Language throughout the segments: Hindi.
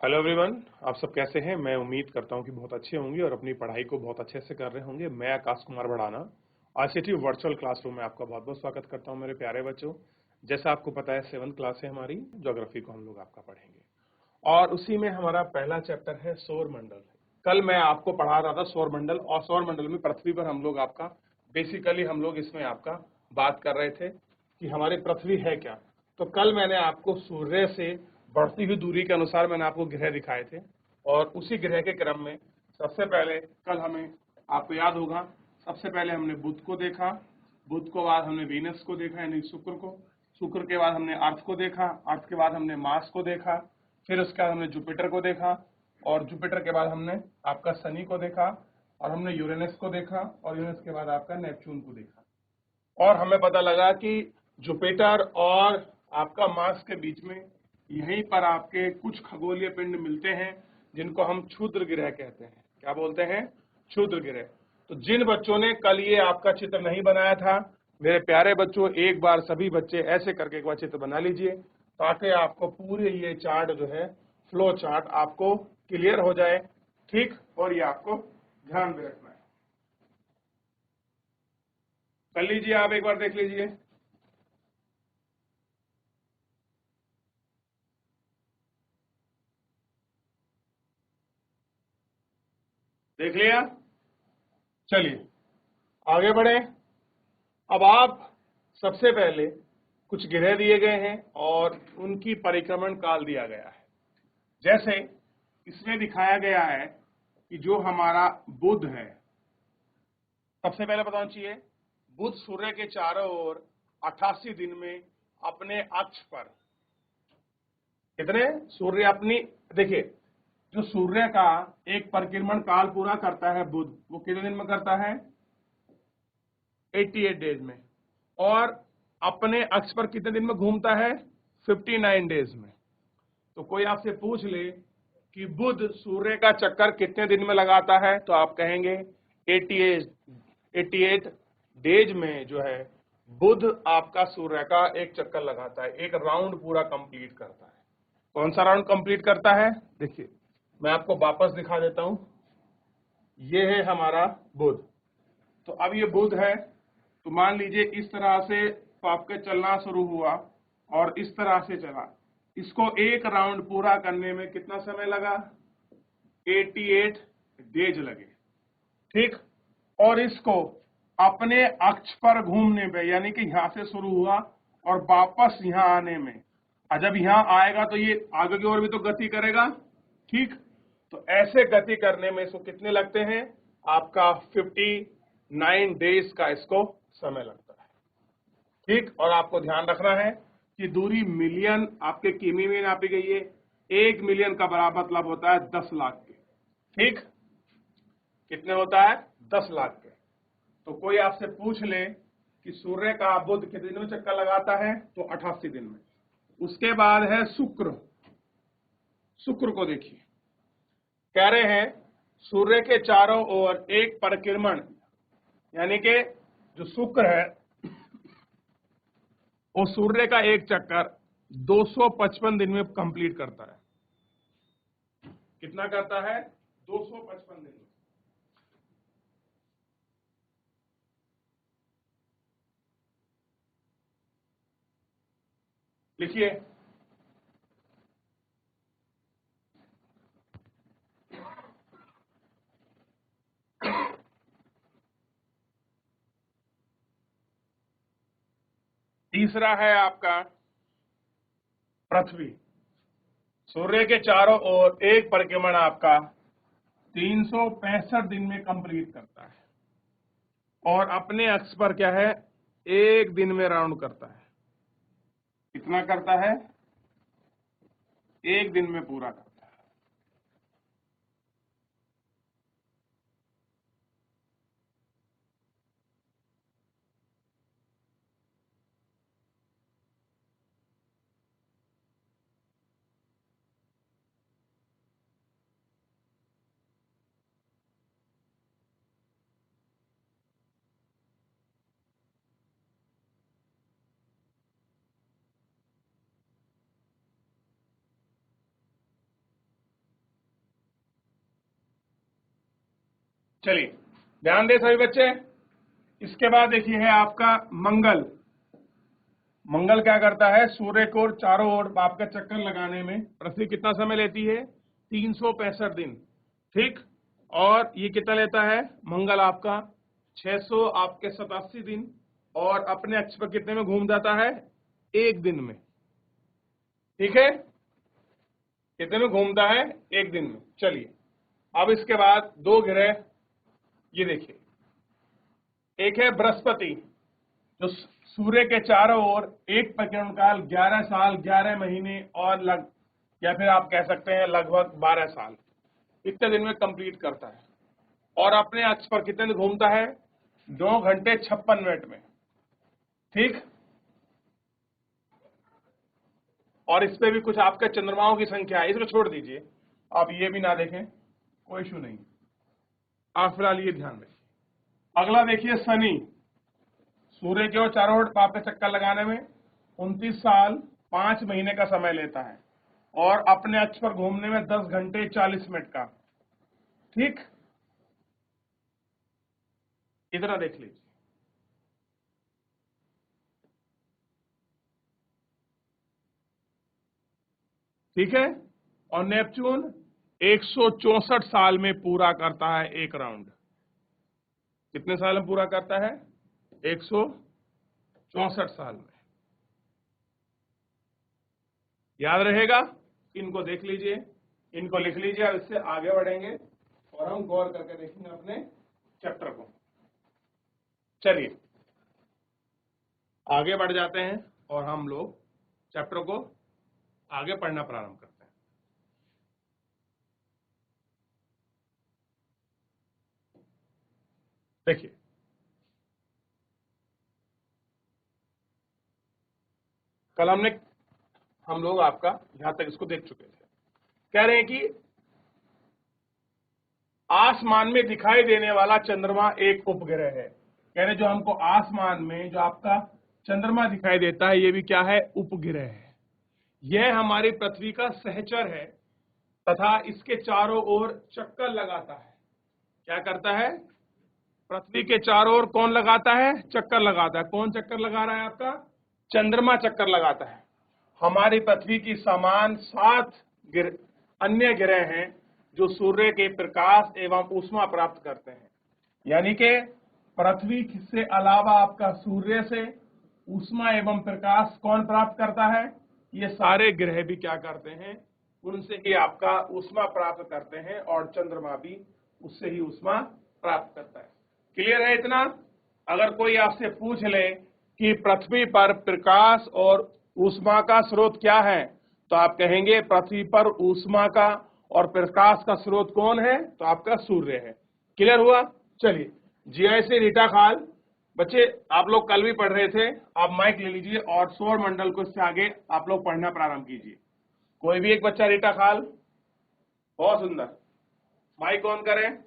Hello everyone. आप सब कैसे हैं? मैं उम्मीद करता हूं कि बहुत अच्छे होंगे और अपनी पढ़ाई को बहुत अच्छे से कर रहे होंगे। मैं Akash Kumar Bhadana ICT virtual classroom में आपका बहुत बहुत स्वागत करता हूं मेरे प्यारे बच्चों। जैसा आपको पता है 7th क्लास है हमारी, ज्योग्राफी को हम लोग आपका पढ़ेंगे और उसी में हमारा पहला चैप्टर है सौर मंडल। कल मैं आपको पढ़ा रहा था सौर मंडल, और सौर मंडल में पृथ्वी पर हम लोग आपका बेसिकली हम लोग इसमें आपका बात कर रहे थे कि हमारी पृथ्वी है क्या। तो कल मैंने आपको सूर्य से बढ़ती हुई दूरी के अनुसार मैंने आपको ग्रह दिखाए थे, और उसी ग्रह के क्रम में सबसे पहले कल हमें, आपको याद होगा, सबसे पहले हमने बुध को देखा, बुध को बाद हमने वीनस को देखा यानी शुक्र को, शुक्र के बाद हमने अर्थ को देखा, अर्थ के बाद हमने मार्स को देखा, फिर उसके बाद हमने जुपिटर को देखा, और जुपिटर के बाद हमने आपका शनि को देखा, और हमने यूरेनस को देखा, और यूरेनस के बाद आपका नेपच्यून को देखा। और हमें पता लगा कि जुपिटर और आपका मार्स के बीच में यहीं पर आपके कुछ खगोलीय पिंड मिलते हैं जिनको हम क्षुद्र ग्रह कहते हैं। क्या बोलते हैं? क्षुद्र ग्रह। तो जिन बच्चों ने कल ये आपका चित्र नहीं बनाया था, मेरे प्यारे बच्चों, एक बार सभी बच्चे ऐसे करके एक बार चित्र बना लीजिए ताकि आपको पूरे ये चार्ट जो है, फ्लो चार्ट, आपको क्लियर हो जाए। ठीक, और ये आपको ध्यान में रखना है। कर लीजिए, आप एक बार देख लीजिए। देख लिया? चलिए आगे बढ़े। अब आप सबसे पहले कुछ ग्रह दिए गए हैं और उनकी परिक्रमण काल दिया गया है। जैसे इसमें दिखाया गया है कि जो हमारा बुध है, सबसे पहले बताना चाहिए, बुध सूर्य के चारों ओर 88 दिन में अपने अक्ष पर कितने, सूर्य अपनी, देखिए, जो सूर्य का एक परिक्रमण काल पूरा करता है बुध, वो कितने दिन में करता है? 88 डेज में। और अपने अक्ष पर कितने दिन में घूमता है? 59 डेज में। तो कोई आपसे पूछ ले कि बुध सूर्य का चक्कर कितने दिन में लगाता है, तो आप कहेंगे 88 डेज में जो है बुध आपका सूर्य का एक चक्कर लगाता है, एक राउंड पूरा कंप्लीट करता है। कौन सा राउंड कंप्लीट करता है? देखिए, मैं आपको वापस दिखा देता हूं। ये है हमारा बुध। तो अब ये बुध है, तो मान लीजिए इस तरह से तो आपके चलना शुरू हुआ और इस तरह से चला। इसको एक राउंड पूरा करने में कितना समय लगा? 88 डेज लगे। ठीक, और इसको अपने अक्ष पर घूमने पे, यानी कि यहां से शुरू हुआ और वापस यहां आने में, और जब यहां आएगा तो ये आगे की ओर भी तो गति करेगा। ठीक, तो ऐसे गति करने में इसको कितने लगते हैं? आपका 59 डेज का इसको समय लगता है। ठीक, और आपको ध्यान रखना है कि दूरी मिलियन आपके किमी में नापी गई है। 1 मिलियन का बराबर मतलब होता है 10 लाख के। ठीक, कितने होता है? 10 लाख के। तो कोई आपसे पूछ ले कि सूर्य का बुध कितने दिन में चक्कर लगाता है, तो 88 दिन में। उसके बाद है शुक्र। शुक्र को देखिए, कह रहे हैं सूर्य के चारों ओर एक परिक्रमण, यानी कि जो शुक्र है वो सूर्य का एक चक्कर 255 दिन में कंप्लीट करता है। कितना करता है? 255 दिन में। लिखिए, तीसरा है आपका पृथ्वी। सूर्य के चारों ओर एक परिक्रमण आपका 365 दिन में कंप्लीट करता है, और अपने अक्ष पर क्या है? एक दिन में राउंड करता है। कितना करता है? एक दिन में पूरा करता है। चलिए ध्यान दे सभी बच्चे। इसके बाद देखिए है आपका मंगल। मंगल क्या करता है, सूर्य को चारों ओर आपका चक्कर लगाने में पृथ्वी कितना समय लेती है, 365 दिन, ठीक। और ये कितना लेता है मंगल आपका, 600 आपके 87 दिन, और अपने अक्ष पर कितने में घूम जाता है, एक दिन में, ठीक है। कितने में घूमता है, एक दिन में। चलिए अब इसके बाद दो ग्रह, ये देखिए, एक है बृहस्पति जो सूर्य के चारों ओर एक प्रकीर्णन काल 11 साल 11 महीने और या फिर आप कह सकते हैं लगभग 12 साल, इतने दिन में कंप्लीट करता है, और अपने अक्ष पर कितने दिन घूमता है, 2 घंटे 56 मिनट में, ठीक। और इस पे भी कुछ आपके चंद्रमाओं की संख्या है, इसको छोड़ दीजिए, आप ये भी ना देखें, कोई इशू नहीं, आप फिलहाल ये ध्यान रखिए। अगला देखिए शनि, सूर्य के ओर चारों ओर पाप के चक्कर लगाने में 29 साल 5 महीने का समय लेता है, और अपने अक्ष पर घूमने में 10 घंटे 40 मिनट का, ठीक। इतना देख लीजिए। ठीक है। और नेपच्यून 164 साल में पूरा करता है एक राउंड। कितने साल में पूरा करता है, 164 साल में। याद रहेगा, इनको देख लीजिए, इनको लिख लीजिए। अब इससे आगे बढ़ेंगे और हम गौर करके देखेंगे अपने चैप्टर को। चलिए आगे बढ़ जाते हैं और हम लोग चैप्टर को आगे पढ़ना प्रारंभ करते हैं। देखिए कल हम लोग आपका यहां तक इसको देख चुके थे। कह रहे हैं कि आसमान में दिखाई देने वाला चंद्रमा एक उपग्रह है। कह रहे जो हमको आसमान में जो आपका चंद्रमा दिखाई देता है, ये भी क्या है, उपग्रह है। यह हमारी पृथ्वी का सहचर है तथा इसके चारों ओर चक्कर लगाता है। क्या करता है, पृथ्वी के चारों ओर कौन लगाता है, चक्कर लगाता है। कौन चक्कर लगा रहा है, आपका चंद्रमा चक्कर लगाता है। हमारी पृथ्वी की समान 7 अन्य ग्रह हैं जो सूर्य के प्रकाश एवं ऊष्मा प्राप्त करते हैं। यानी कि पृथ्वी से अलावा आपका सूर्य से ऊष्मा एवं प्रकाश कौन प्राप्त करता है, ये सारे ग्रह भी क्या करते हैं, उनसे ही आपका ऊष्मा प्राप्त करते हैं, और चंद्रमा भी उससे ही ऊष्मा प्राप्त करता है। क्लियर है इतना। अगर कोई आपसे पूछ ले कि पृथ्वी पर प्रकाश और ऊष्मा का स्रोत क्या है, तो आप कहेंगे पृथ्वी पर ऊष्मा का और प्रकाश का स्रोत कौन है, तो आपका सूर्य है। क्लियर हुआ। चलिए जीआईसी रीटा खाल, बच्चे आप लोग कल भी पढ़ रहे थे, आप माइक ले लीजिए और सौर मंडल को इससे आगे आप लोग पढ़ना प्रारंभ कीजिए। कोई भी एक बच्चा रीटा खाल, बहुत सुंदर, माइक ऑन करें।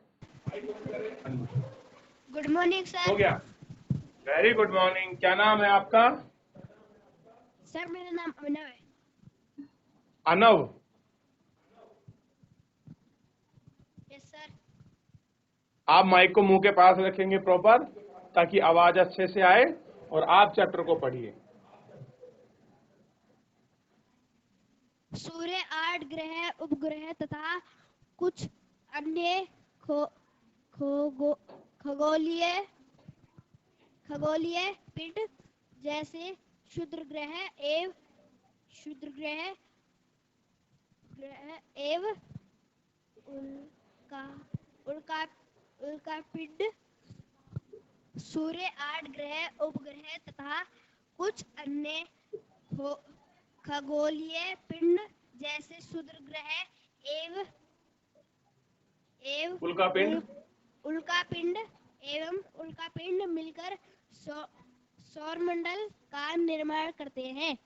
Good morning sir. हो गया, वेरी गुड मॉर्निंग। क्या नाम है आपका? सर मेरा नाम अभिनव है। अनव। Yes sir. आप माइक को मुंह के पास रखेंगे प्रॉपर, ताकि आवाज अच्छे से आए, और आप चैप्टर को पढ़िए। सूर्य 8 ग्रह उपग्रह तथा कुछ अन्य खगोलीय पिंड जैसे क्षुद्र ग्रह एवं उल्का पिंड, सूर्य 8 ग्रह उपग्रह तथा कुछ अन्य खगोलीय पिंड जैसे क्षुद्र ग्रह एवं उल्का पिंड मिलकर सौरमंडल का निर्माण करते हैं।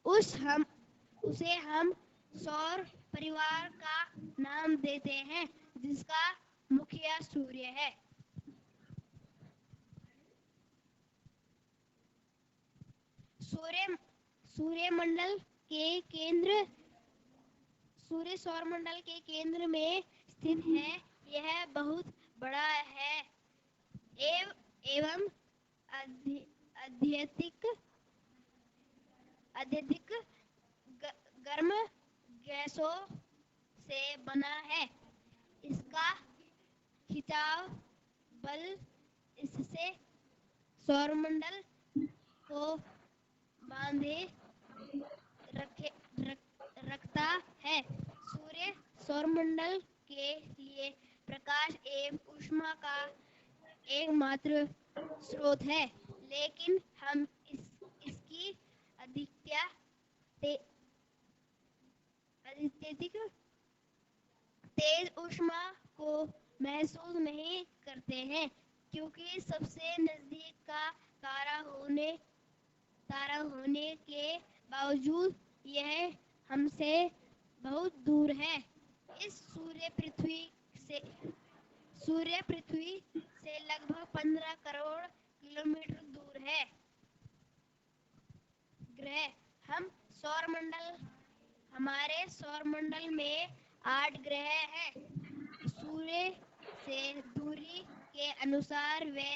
उसे हम सौर परिवार का नाम देते हैं, जिसका मुखिया सूर्य है। सूर्य सौरमंडल के केंद्र में स्थित है। यह बहुत बड़ा है एवं अत्यधिक अत्यधिक गर्म गैसों से बना है। इसका खिंचाव बल इससे सौरमंडल को बांधे रखता है। सूर्य सौरमंडल के लिए प्रकाश एवं ऊष्मा का एकमात्र स्रोत है, लेकिन हम इसकी अत्यधिक तेज ऊष्मा को महसूस नहीं करते हैं, क्योंकि सबसे नजदीक का तारा होने के बावजूद यह हमसे बहुत दूर है। इस सूर्य पृथ्वी से लगभग 15 करोड़ किलोमीटर दूर है। ग्रह हमारे सौरमंडल में 8 ग्रह हैं। सूर्य से दूरी के अनुसार वे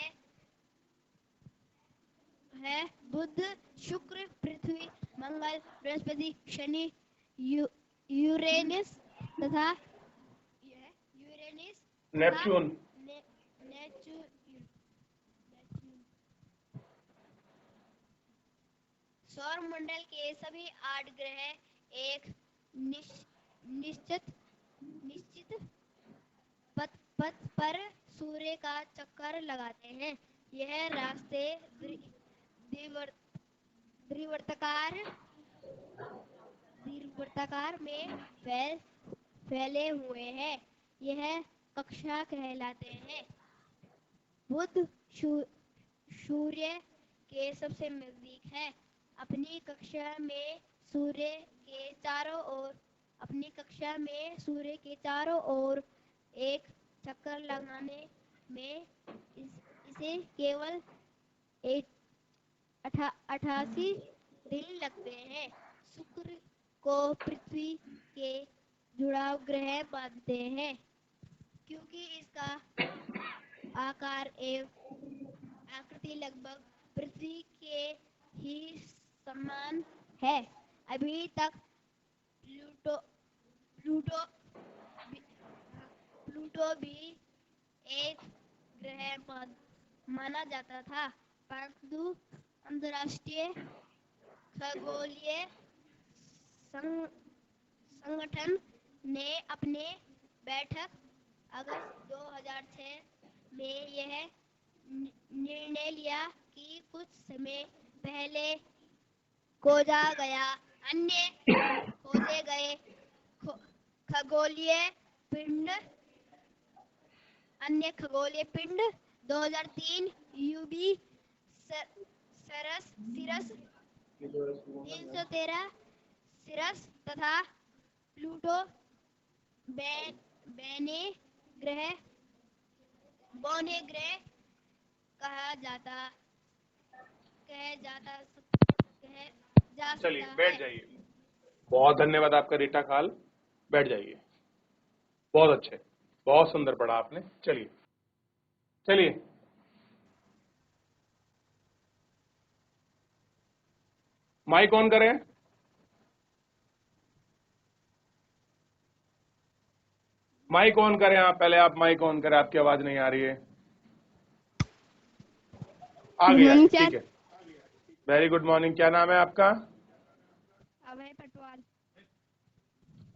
है बुध, शुक्र, पृथ्वी, मंगल, बृहस्पति, शनि, यूरेनस तथा नेपच्यून। सौरमंडल के सभी 8 ग्रह एक निश्चित पथ पर सूर्य का चक्कर लगाते हैं। यह रास्ते दीर्घवृत्ताकार में फैले हुए हैं। यह कक्षा कहलाते हैं। बुध सूर्य के सबसे नजदीक है। अपनी कक्षा में सूर्य के चारों ओर एक चक्कर लगाने में इसे केवल 88 दिन लगते हैं। शुक्र को पृथ्वी के जुड़ाव ग्रह मानते हैं, क्योंकि इसका आकार एवं आकृति लगभग पृथ्वी के ही समान है। अभी तक प्लूटो भी एक ग्रह माना जाता था, परंतु अंतर्राष्ट्रीय खगोलीय संगठन ने अपने बैठक अगस्त 2006 में यह निर्णय लिया कि कुछ समय पहले खोजे गए अन्य खगोलीय पिंड 2003 यूबी सरस 313 सिरस तथा प्लूटो बौने ग्रह कहा जा चलिए सकता बैठ है। जाइए। बहुत धन्यवाद आपका रीटा खाल। बैठ जाइए। बहुत अच्छे, बहुत सुंदर पढ़ा आपने। चलिए चलिए माइक ऑन करें। माइक ऑन करें आप, पहले आप माइक ऑन करें, आपकी आवाज नहीं आ रही है। आ गया, ठीक है। Very good morning. क्या नाम है आपका? अभय पटवाल।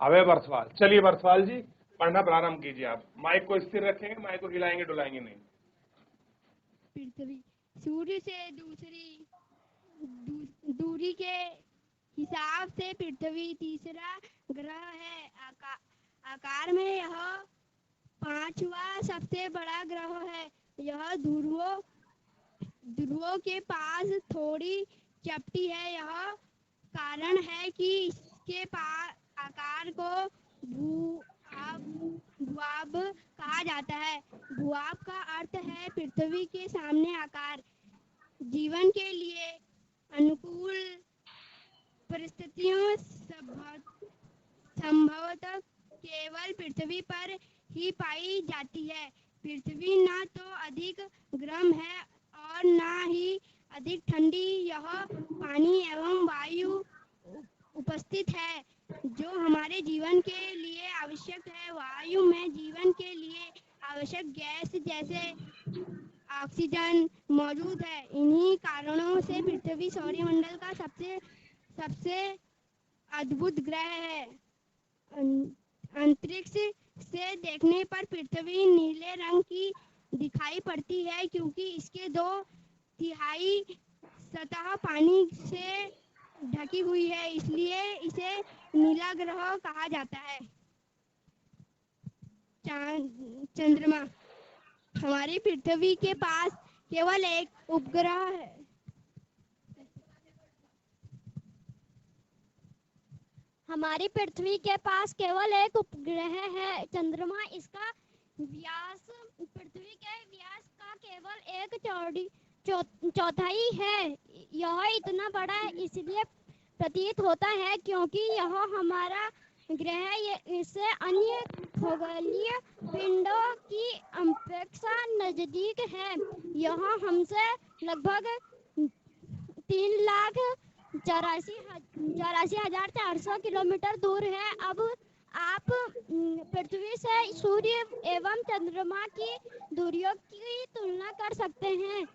अभय बरसवाल। चलिए बरसवाल जी, पढ़ना प्रारंभ कीजिए। आप माइक को स्थिर रखेंगे, माइक को हिलाएंगे डुलाएंगे नहीं। पृथ्वी सूर्य से दूरी के हिसाब से पृथ्वी तीसरा ग्रह है। आकार में यह 5वां सबसे बड़ा ग्रह है। यह ध्रुवों के पास थोड़ी चपटी है। यह कारण है कि इसके आकार को भूभाग कहा जाता है। भूभाग का अर्थ है पृथ्वी के सामने आकार। जीवन के लिए अनुकूल परिस्थितियों संभवतः केवल पृथ्वी पर ही पाई जाती है। पृथ्वी ना तो अधिक गर्म है और ना ही अधिक ठंडी। यह पानी एवं वायु उपस्थित है जो हमारे जीवन के लिए आवश्यक है। वायु में जीवन के लिए आवश्यक गैस जैसे ऑक्सीजन मौजूद है। इन्हीं कारणों से पृथ्वी सौरमंडल का सबसे अद्भुत ग्रह है। अंतरिक्ष से देखने पर पृथ्वी नीले रंग की दिखाई पड़ती है क्योंकि इसके 2/3 सतह पानी से ढकी हुई है, इसलिए इसे नीला ग्रह कहा जाता है। चंद्रमा। हमारी पृथ्वी के पास केवल एक उपग्रह है। हमारी पृथ्वी के पास केवल एक उपग्रह है, चंद्रमा। इसका व्यास पृथ्वी के व्यास का केवल एक चौथाई है। यह इतना बड़ा इसलिए प्रतीत होता है क्योंकि यह हमारा ग्रह इससे अन्य खगोलीय पिंडों की अपेक्षा नजदीक है। यह हमसे लगभग 3,84,400 किलोमीटर दूर है। अब आप पृथ्वी से सूर्य एवं चंद्रमा की दूरियों की तुलना कर सकते हैं।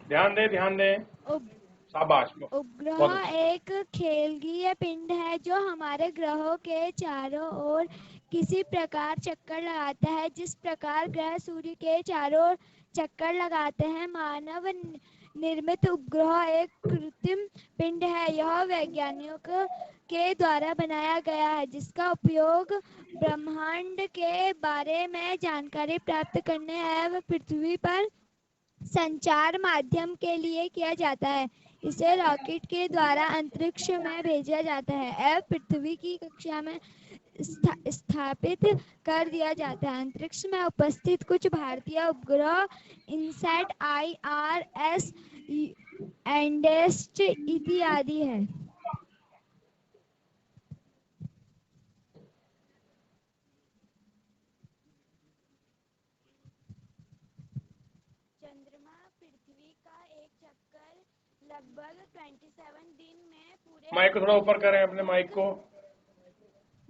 ध्यान दें। शाबाश। उपग्रह एक खगोलीय पिंड है जो हमारे ग्रहों के चारों ओर किसी प्रकार चक्कर लगाता है। जिस प्रकार ग्रह सूर्य के चारों ओर चक्कर लगाते हैं। मानव निर्मित उपग्रह एक कृत्रिम पिंड है। यह वैज्ञानिकों के द्वारा बनाया गया है जिसका उपयोग ब्रह्मांड के बारे में जानकारी प्राप्त करने एवं पृथ्वी पर संचार माध्यम के लिए किया जाता है। इसे रॉकेट के द्वारा अंतरिक्ष में भेजा जाता है एवं पृथ्वी की कक्षा में स्थापित कर दिया जाता है। अंतरिक्ष में उपस्थित कुछ भारतीय उपग्रह इनसैट, IRS, एंडेस्ट इत्यादि हैं। चंद्रमा पृथ्वी का एक चक्कर लगभग 27 दिन में पूरे। माइक को थोड़ा ऊपर करें, अपने माइक को।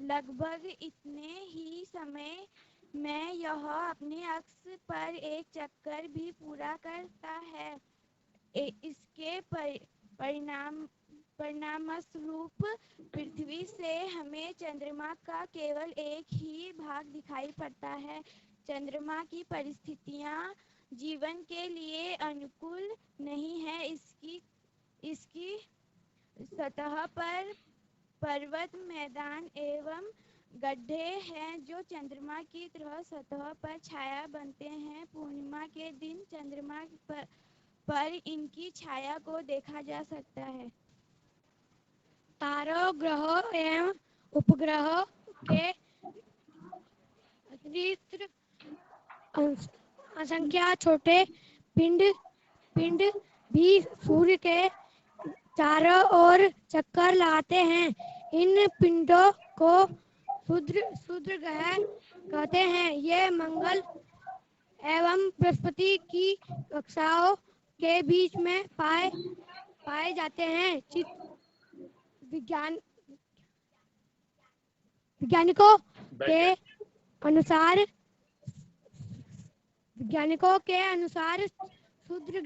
लगभग इतने ही समय में यह अपने अक्ष पर एक चक्कर भी पूरा करता है। इसके परिणामस्वरूप पृथ्वी से हमें चंद्रमा का केवल एक ही भाग दिखाई पड़ता है। चंद्रमा की परिस्थितियां जीवन के लिए अनुकूल नहीं है। इसकी सतह पर पर्वत, मैदान एवं गड्ढे हैं जो चंद्रमा की तरह सतह पर छाया बनते हैं। पूर्णिमा के दिन चंद्रमा पर इनकी छाया को देखा जा सकता है। तारों, ग्रहों एवं उपग्रहों के अतिरिक्त असंख्य छोटे पिंड भी सूर्य के चारों ओर चक्कर लगाते हैं। इन पिंडों को क्षुद्र ग्रह कहते हैं। ये मंगल एवं बृहस्पति की कक्षाओं के बीच में पाए जाते हैं। वैज्ञानिकों के अनुसार क्षुद्र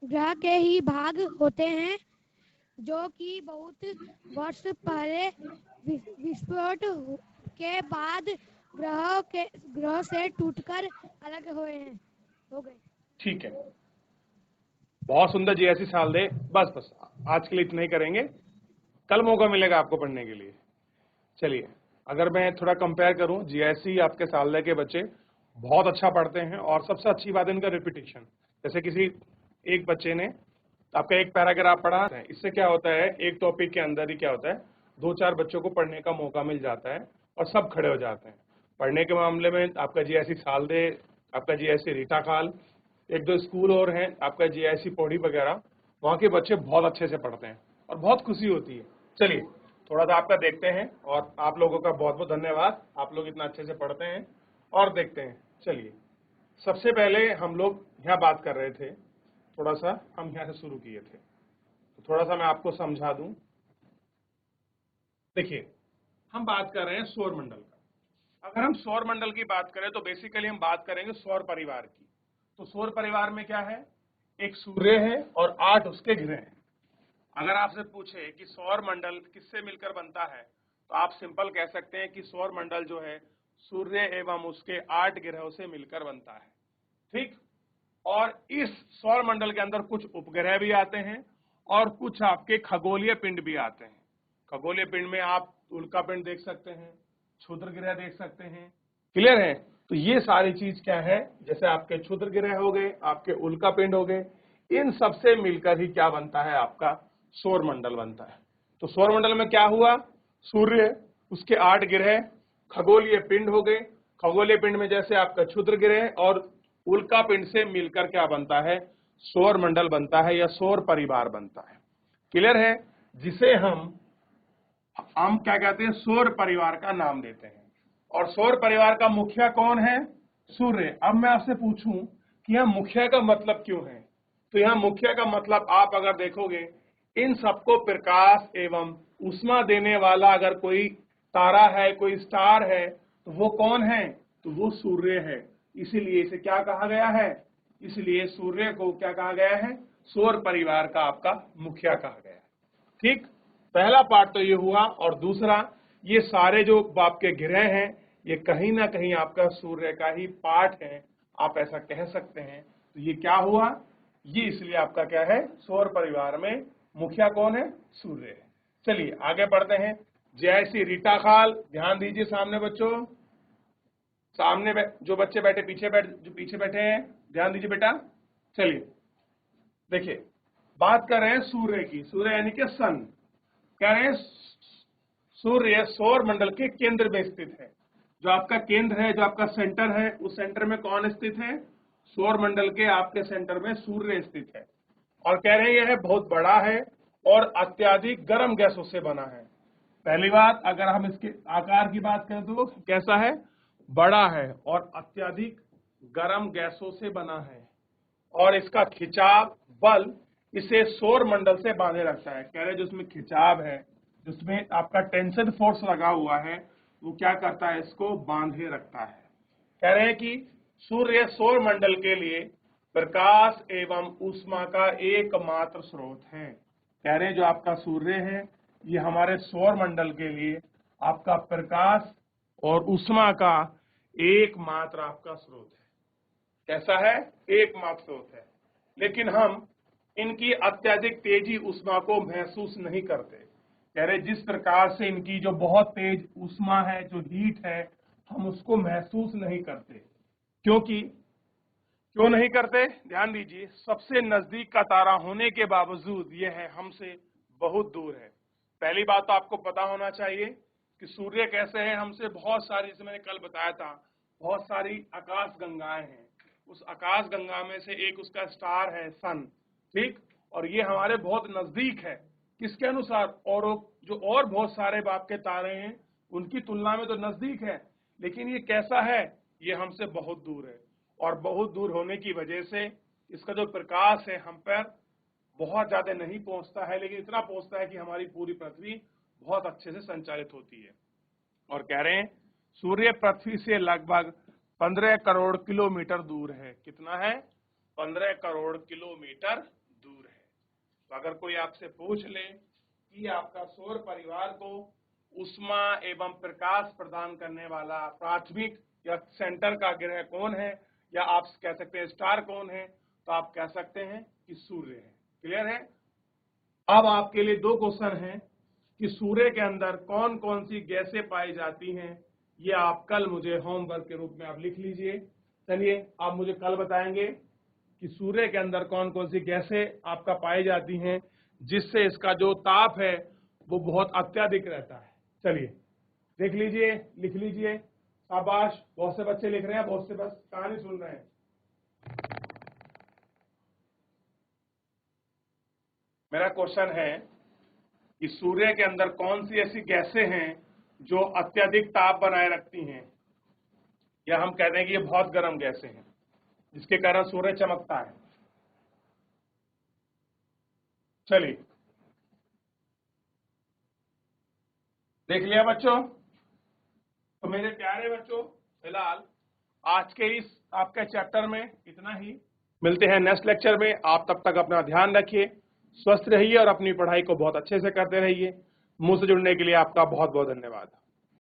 ग्रह के ही भाग होते हैं जो कि बहुत वर्ष पहले विस्फोट के बाद ग्रह से टूटकर अलग हो गए। ठीक है, बहुत सुंदर GIC साल दे। बस आज के लिए इतना ही करेंगे, कल मौका मिलेगा आपको पढ़ने के लिए। चलिए, अगर मैं थोड़ा कंपेयर करूं, GIC आपके साल के बच्चे बहुत अच्छा पढ़ते हैं और सबसे अच्छी बात है इनका रिपीटिशन। जैसे किसी एक बच्चे ने आपका एक पैराग्राफ पढ़ा है, इससे क्या होता है, एक टॉपिक के अंदर ही क्या होता है, 2-4 बच्चों को पढ़ने का मौका मिल जाता है और सब खड़े हो जाते हैं। पढ़ने के मामले में आपका GIC साल दे, आपका GIC रीटा काल एक दो स्कूल और हैं आपका जीआईसी पौड़ी वगैरह, वहाँ के बच्चे बहुत अच्छे से पढ़ते हैं और बहुत खुशी होती है। चलिए थोड़ा सा आपका देखते हैं, और आप लोगों का बहुत बहुत धन्यवाद, आप लोग इतना अच्छे से पढ़ते हैं और देखते हैं। चलिए सबसे पहले हम लोग यहाँ बात कर रहे थे, थोड़ा सा हम यहाँ से शुरू किए थे, तो थोड़ा सा मैं आपको समझा दूं। देखिए हम बात कर रहे हैं सौर मंडल का। अगर हम सौर मंडल की बात करें तो बेसिकली हम बात करेंगे सौर परिवार की। तो सौर परिवार में क्या है, एक सूर्य है और 8 उसके ग्रह हैं। अगर आपसे पूछे कि सौर मंडल किससे मिलकर बनता है, तो आप सिंपल कह सकते हैं कि सौर मंडल जो है सूर्य एवं उसके 8 ग्रहों से मिलकर बनता है। ठीक, और इस सौर मंडल के अंदर कुछ उपग्रह भी आते हैं और कुछ आपके खगोलीय पिंड भी आते हैं। खगोलीय पिंड में आप उल्का पिंड देख सकते हैं, क्षुद्र ग्रह देख सकते हैं। क्लियर है? तो ये सारी चीज क्या है, जैसे आपके क्षुद्र ग्रह हो गए, आपके उल्का पिंड हो गए, इन सब से मिलकर ही क्या बनता है, आपका सौर मंडल बनता है। तो सौर मंडल में क्या हुआ, सूर्य, उसके 8 ग्रह, खगोलीय पिंड हो गए, खगोलीय पिंड में जैसे आपका क्षुद्र ग्रह और उल्का पिंड से मिलकर क्या बनता है, सौर मंडल बनता है या सौर परिवार बनता है। क्लियर है? जिसे हम क्या कहते हैं, सौर परिवार का नाम देते हैं। और सौर परिवार का मुखिया कौन है, सूर्य। अब मैं आपसे पूछूं कि यह मुखिया का मतलब क्यों है, तो यह मुखिया का मतलब आप अगर देखोगे, इन सबको प्रकाश एवं ऊष्मा देने वाला अगर कोई तारा है, कोई स्टार है, तो वो कौन है, तो वो सूर्य है। इसीलिए इसे क्या कहा गया है, इसलिए सूर्य को क्या कहा गया है, सौर परिवार का आपका मुखिया कहा गया है। ठीक, पहला पार्ट तो ये हुआ। और दूसरा, ये सारे जो आपके ग्रह हैं ये कहीं ना कहीं आपका सूर्य का ही पार्ट है, आप ऐसा कह सकते हैं। तो ये क्या हुआ, ये इसलिए आपका क्या है, सौर परिवार में मुखिया कौन है, सूर्य है। चलिए आगे बढ़ते हैं। जैसी रीटा खाल, ध्यान दीजिए सामने बच्चों, सामने जो बच्चे बैठे जो पीछे बैठे हैं, ध्यान दीजिए बेटा। चलिए देखिए, बात कर रहे हैं सूर्य की, सूर्य यानी कि सन। कह रहे हैं सूर्य सौर मंडल के केंद्र में स्थित है। जो आपका केंद्र है, जो आपका सेंटर है, उस सेंटर में कौन स्थित है, सौर मंडल के आपके सेंटर में सूर्य स्थित है। और कह रहे हैं यह बहुत बड़ा है और अत्यधिक गर्म गैसों से बना है। पहली बात, अगर हम इसके आकार की बात करें तो कैसा है, बड़ा है और अत्यधिक गर्म गैसों से बना है। और इसका खिंचाव बल इसे सौर मंडल से बांधे रखता है। कह रहे जो इसमें खिंचाव है, जिसमें आपका टेंशन फोर्स लगा हुआ है, वो क्या करता है, इसको बांधे रखता है। कह रहे हैं कि सूर्य सौर मंडल के लिए प्रकाश एवं ऊष्मा का एकमात्र स्रोत है। कह रहे हैं जो आपका सूर्य है, ये हमारे सौर मंडल के लिए आपका प्रकाश और ऊष्मा का एकमात्र आपका स्रोत है। कैसा है, एकमात्र स्रोत है। लेकिन हम इनकी अत्यधिक तेजी ऊष्मा को महसूस नहीं करते। कह रहे जिस प्रकार से इनकी जो बहुत तेज ऊष्मा है, जो हीट है, हम उसको महसूस नहीं करते। क्योंकि क्यों नहीं करते, ध्यान दीजिए, सबसे नजदीक का तारा होने के बावजूद यह है हमसे बहुत दूर है। पहली बात तो आपको पता होना चाहिए कि सूर्य कैसे है हमसे बहुत सारी, जैसे मैंने कल बताया था, बहुत सारी आकाश गंगाएं हैं। उस आकाश गंगा में से एक उसका स्टार है सन। ठीक, और ये हमारे बहुत नजदीक है। किसके अनुसार, और जो और बहुत सारे बाप के तारे हैं उनकी तुलना में तो नजदीक है, लेकिन ये कैसा है, ये हमसे बहुत दूर है। और बहुत दूर होने की वजह से इसका जो प्रकाश है हम पर बहुत ज्यादा नहीं पहुंचता है, लेकिन इतना पहुंचता है कि हमारी पूरी पृथ्वी बहुत अच्छे से संचालित होती है। और कह रहे हैं सूर्य पृथ्वी से लगभग 15 करोड़ किलोमीटर दूर है। कितना है, 15 करोड़ किलोमीटर दूर है। तो अगर कोई आपसे पूछ ले कि आपका सौर परिवार को ऊष्मा एवं प्रकाश प्रदान करने वाला प्राथमिक या सेंटर का ग्रह कौन है, या आप कह सकते हैं स्टार कौन है, तो आप कह सकते हैं कि सूर्य है। क्लियर है? अब आपके लिए 2 क्वेश्चन हैं कि सूर्य के अंदर कौन कौन सी गैसें पाई जाती हैं, ये आप कल मुझे होमवर्क के रूप में आप लिख लीजिए। चलिए आप मुझे कल बताएंगे कि सूर्य के अंदर कौन कौन सी गैसें आपका पाई जाती हैं, जिससे इसका जो ताप है वो बहुत अत्यधिक रहता है। चलिए देख लीजिए, लिख लीजिए। शाबाश, बहुत से बच्चे लिख रहे हैं, बहुत से बस कहानी सुन रहे हैं। मेरा क्वेश्चन है कि सूर्य के अंदर कौन सी ऐसी गैसें हैं जो अत्यधिक ताप बनाए रखती हैं, या हम कहते हैं कि ये बहुत गर्म गैसें हैं जिसके कारण सूर्य चमकता है। चलिए देख लिया बच्चों। तो मेरे प्यारे बच्चों, फिलहाल आज के इस आपके चैप्टर में इतना ही। मिलते हैं नेक्स्ट लेक्चर में। आप तब तक अपना ध्यान रखिए, स्वस्थ रहिए और अपनी पढ़ाई को बहुत अच्छे से करते रहिए। मुझसे जुड़ने के लिए आपका बहुत बहुत धन्यवाद।